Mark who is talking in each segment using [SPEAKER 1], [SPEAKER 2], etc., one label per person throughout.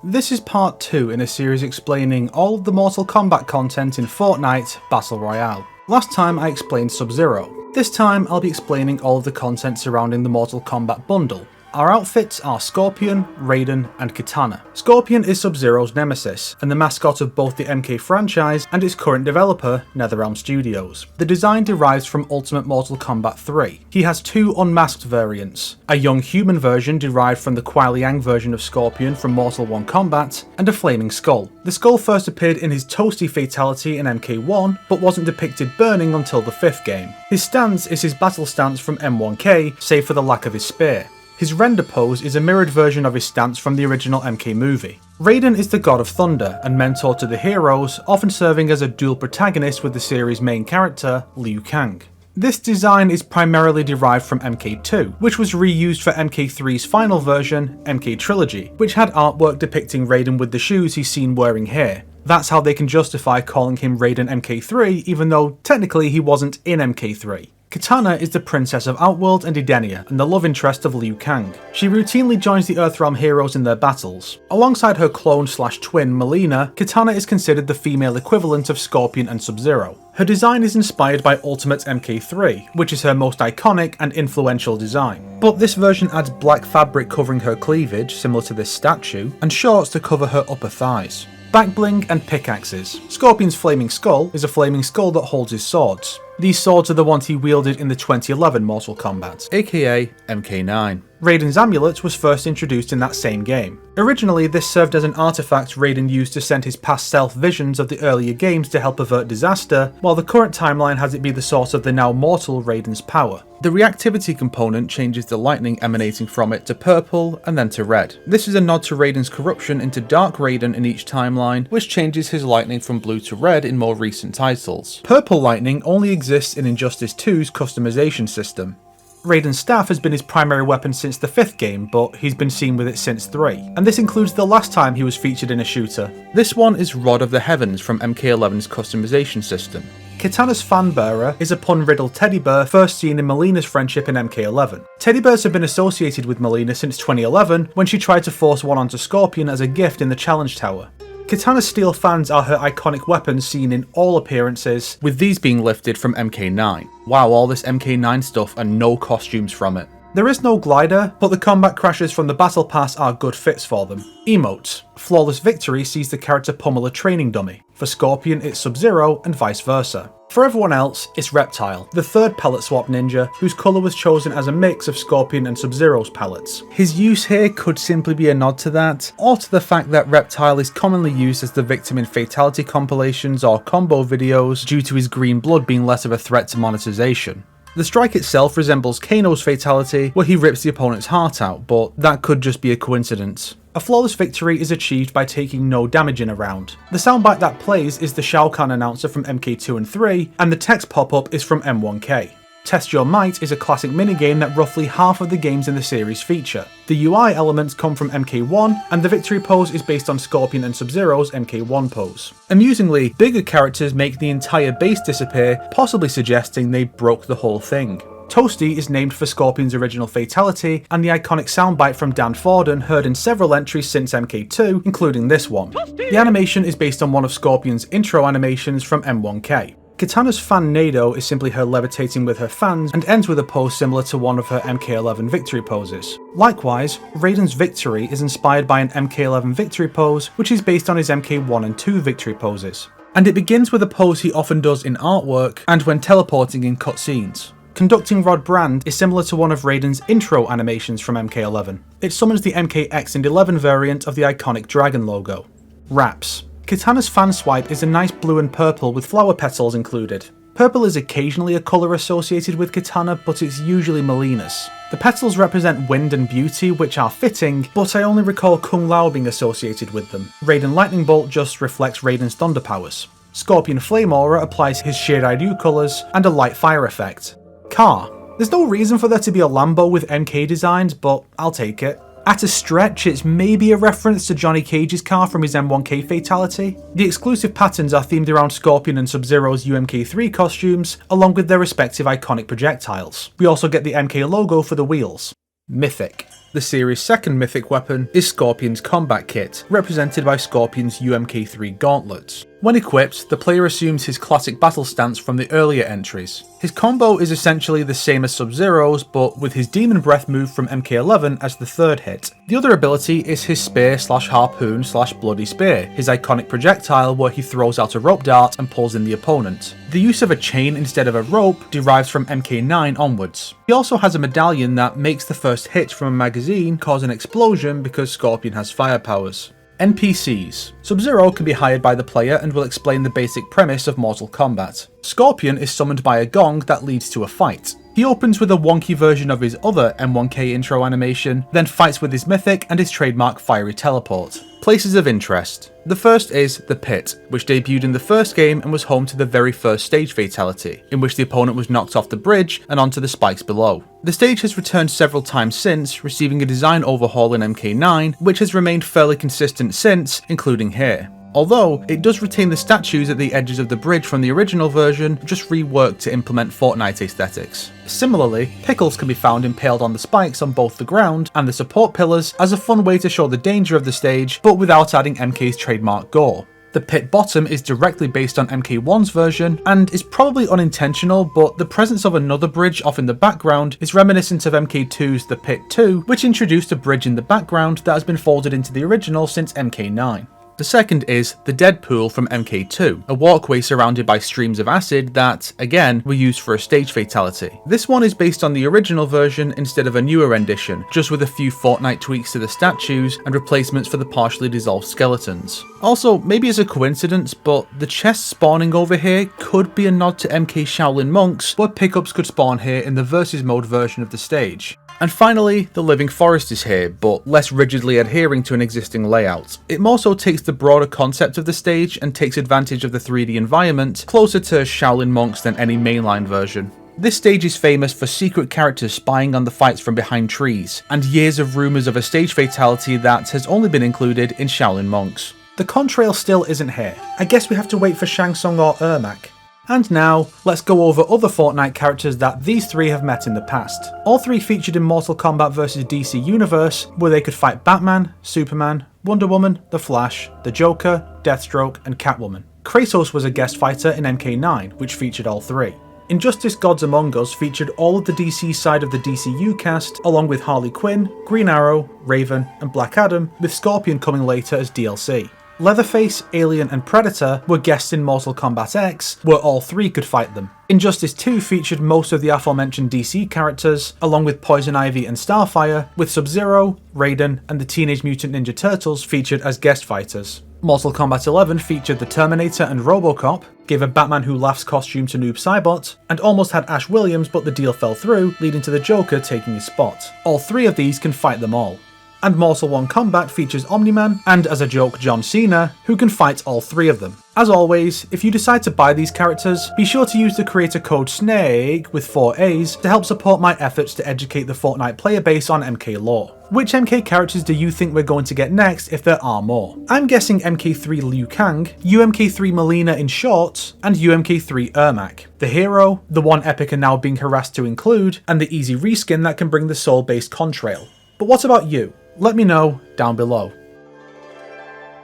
[SPEAKER 1] This is part 2 in a series explaining all of the Mortal Kombat content in Fortnite Battle Royale. Last time I explained Sub-Zero. This time I'll be explaining all of the content surrounding the Mortal Kombat bundle. Our outfits are Scorpion, Raiden and Kitana. Scorpion is Sub-Zero's nemesis, and the mascot of both the MK franchise and its current developer, NetherRealm Studios. The design derives from Ultimate Mortal Kombat 3. He has two unmasked variants, a young human version derived from the Kuai Liang version of Scorpion from Mortal 1 Kombat, and a flaming skull. The skull first appeared in his Toasty fatality in MK1, but wasn't depicted burning until the 5th game. His stance is his battle stance from M1K, save for the lack of his spear. His render pose is a mirrored version of his stance from the original MK movie. Raiden is the god of thunder and mentor to the heroes, often serving as a dual protagonist with the series' main character, Liu Kang. This design is primarily derived from MK2, which was reused for MK3's final version, MK Trilogy, which had artwork depicting Raiden with the shoes he's seen wearing here. That's how they can justify calling him Raiden MK3, even though technically he wasn't in MK3. Kitana is the princess of Outworld and Edenia and the love interest of Liu Kang. She routinely joins the Earthrealm heroes in their battles. Alongside her clone/twin Mileena, Kitana is considered the female equivalent of Scorpion and Sub-Zero. Her design is inspired by Ultimate MK3, which is her most iconic and influential design. But this version adds black fabric covering her cleavage, similar to this statue, and shorts to cover her upper thighs. Back bling and pickaxes. Scorpion's flaming skull is a flaming skull that holds his swords. These swords are the ones he wielded in the 2011 Mortal Kombat, aka MK9. Raiden's amulet was first introduced in that same game. Originally, this served as an artifact Raiden used to send his past self visions of the earlier games to help avert disaster, while the current timeline has it be the source of the now mortal Raiden's power. The reactivity component changes the lightning emanating from it to purple and then to red. This is a nod to Raiden's corruption into Dark Raiden in each timeline, which changes his lightning from blue to red in more recent titles. Purple lightning only exists in Injustice 2's customization system. Raiden's staff has been his primary weapon since the 5th game, but he's been seen with it since 3, and this includes the last time he was featured in a shooter. This one is Rod of the Heavens from MK11's customization system. Kitana's fan bearer is a pun-riddled teddy bear first seen in Mileena's friendship in MK11. Teddy bears have been associated with Mileena since 2011, when she tried to force one onto Scorpion as a gift in the Challenge Tower. Kitana's steel fans are her iconic weapons seen in all appearances, with these being lifted from MK9. Wow, all this MK9 stuff and no costumes from it. There is no glider, but the combat crashes from the battle pass are good fits for them. Emotes. Flawless Victory sees the character pummel a training dummy. For Scorpion it's Sub-Zero and vice versa. For everyone else, it's Reptile, the third palette swap ninja, whose colour was chosen as a mix of Scorpion and Sub-Zero's palettes. His use here could simply be a nod to that, or to the fact that Reptile is commonly used as the victim in fatality compilations or combo videos due to his green blood being less of a threat to monetization. The strike itself resembles Kano's fatality, where he rips the opponent's heart out, but that could just be a coincidence. A flawless victory is achieved by taking no damage in a round. The soundbite that plays is the Shao Kahn announcer from MK2 and 3, and the text pop-up is from M1K. Test Your Might is a classic minigame that roughly half of the games in the series feature. The UI elements come from MK1, and the victory pose is based on Scorpion and Sub-Zero's MK1 pose. Amusingly, bigger characters make the entire base disappear, possibly suggesting they broke the whole thing. Toasty is named for Scorpion's original fatality, and the iconic soundbite from Dan Forden heard in several entries since MK2, including this one. The animation is based on one of Scorpion's intro animations from M1K. Kitana's fan Nado is simply her levitating with her fans and ends with a pose similar to one of her MK11 victory poses. Likewise, Raiden's victory is inspired by an MK11 victory pose, which is based on his MK1 and 2 victory poses. And it begins with a pose he often does in artwork and when teleporting in cutscenes. Conducting Rod Brand is similar to one of Raiden's intro animations from MK11. It summons the MKX and 11 variant of the iconic dragon logo. Wraps. Kitana's fan swipe is a nice blue and purple with flower petals included. Purple is occasionally a colour associated with Kitana, but it's usually Mileena's. The petals represent wind and beauty, which are fitting, but I only recall Kung Lao being associated with them. Raiden Lightning Bolt just reflects Raiden's thunder powers. Scorpion Flame Aura applies his Shiryu colours and a light fire effect. Car. There's no reason for there to be a Lambo with MK designs, but I'll take it. At a stretch, it's maybe a reference to Johnny Cage's car from his M1K fatality. The exclusive patterns are themed around Scorpion and Sub-Zero's UMK3 costumes, along with their respective iconic projectiles. We also get the MK logo for the wheels. Mythic. The series' second mythic weapon is Scorpion's combat kit, represented by Scorpion's UMK3 gauntlets. When equipped, the player assumes his classic battle stance from the earlier entries. His combo is essentially the same as Sub-Zero's, but with his Demon Breath move from MK11 as the third hit. The other ability is his spear/harpoon/bloody spear, his iconic projectile where he throws out a rope dart and pulls in the opponent. The use of a chain instead of a rope derives from MK9 onwards. He also has a medallion that makes the first hit from a magazine cause an explosion because Scorpion has fire powers. NPCs. Sub-Zero can be hired by the player and will explain the basic premise of Mortal Kombat. Scorpion is summoned by a gong that leads to a fight. He opens with a wonky version of his other M1K intro animation, then fights with his mythic and his trademark fiery teleport. Places of interest. The first is the Pit, which debuted in the first game and was home to the very first stage fatality, in which the opponent was knocked off the bridge and onto the spikes below. The stage has returned several times since, receiving a design overhaul in MK9, which has remained fairly consistent since, including here. Although, it does retain the statues at the edges of the bridge from the original version, just reworked to implement Fortnite aesthetics. Similarly, pickles can be found impaled on the spikes on both the ground and the support pillars as a fun way to show the danger of the stage, but without adding MK's trademark gore. The pit bottom is directly based on MK1's version and is probably unintentional, but the presence of another bridge off in the background is reminiscent of MK2's The Pit 2, which introduced a bridge in the background that has been folded into the original since MK9. The second is the Deadpool from MK2, a walkway surrounded by streams of acid that, again, were used for a stage fatality. This one is based on the original version instead of a newer rendition, just with a few Fortnite tweaks to the statues and replacements for the partially dissolved skeletons. Also, maybe it's a coincidence, but the chests spawning over here could be a nod to MK Shaolin Monks, where pickups could spawn here in the versus mode version of the stage. And finally, the Living Forest is here, but less rigidly adhering to an existing layout. It more so takes the broader concept of the stage and takes advantage of the 3D environment, closer to Shaolin Monks than any mainline version. This stage is famous for secret characters spying on the fights from behind trees, and years of rumours of a stage fatality that has only been included in Shaolin Monks. The contrail still isn't here. I guess we have to wait for Shang Tsung or Ermac. And now, let's go over other Fortnite characters that these three have met in the past. All three featured in Mortal Kombat vs DC Universe, where they could fight Batman, Superman, Wonder Woman, The Flash, the Joker, Deathstroke, and Catwoman. Kratos was a guest fighter in MK9, which featured all three. Injustice Gods Among Us featured all of the DC side of the DCU cast, along with Harley Quinn, Green Arrow, Raven, and Black Adam, with Scorpion coming later as DLC. Leatherface, Alien, and Predator were guests in Mortal Kombat X, where all three could fight them. Injustice 2 featured most of the aforementioned DC characters, along with Poison Ivy and Starfire, with Sub-Zero, Raiden, and the Teenage Mutant Ninja Turtles featured as guest fighters. Mortal Kombat 11 featured the Terminator and Robocop, gave a Batman Who Laughs costume to Noob Saibot, and almost had Ash Williams, but the deal fell through, leading to the Joker taking his spot. All three of these can fight them all. And Mortal 1 Kombat features Omni-Man, and as a joke John Cena, who can fight all three of them. As always, if you decide to buy these characters, be sure to use the creator code SNAKE with 4 A's to help support my efforts to educate the Fortnite player base on MK lore. Which MK characters do you think we're going to get next if there are more? I'm guessing MK3 Liu Kang, UMK3 Mileena in shorts, and UMK3 Ermac. The hero, the one Epic are now being harassed to include, and the easy reskin that can bring the soul-based contrail. But what about you? Let me know down below.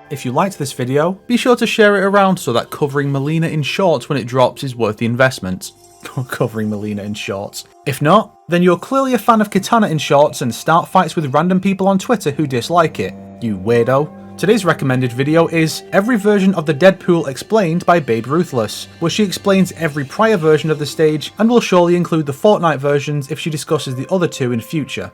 [SPEAKER 1] If you liked this video, be sure to share it around so that covering Mileena in shorts when it drops is worth the investment. Covering Mileena in shorts. If not, then you're clearly a fan of Kitana in shorts and start fights with random people on Twitter who dislike it, you weirdo. Today's recommended video is every version of the Deadpool explained by Babe Ruthless, where she explains every prior version of the stage and will surely include the Fortnite versions if she discusses the other two in future.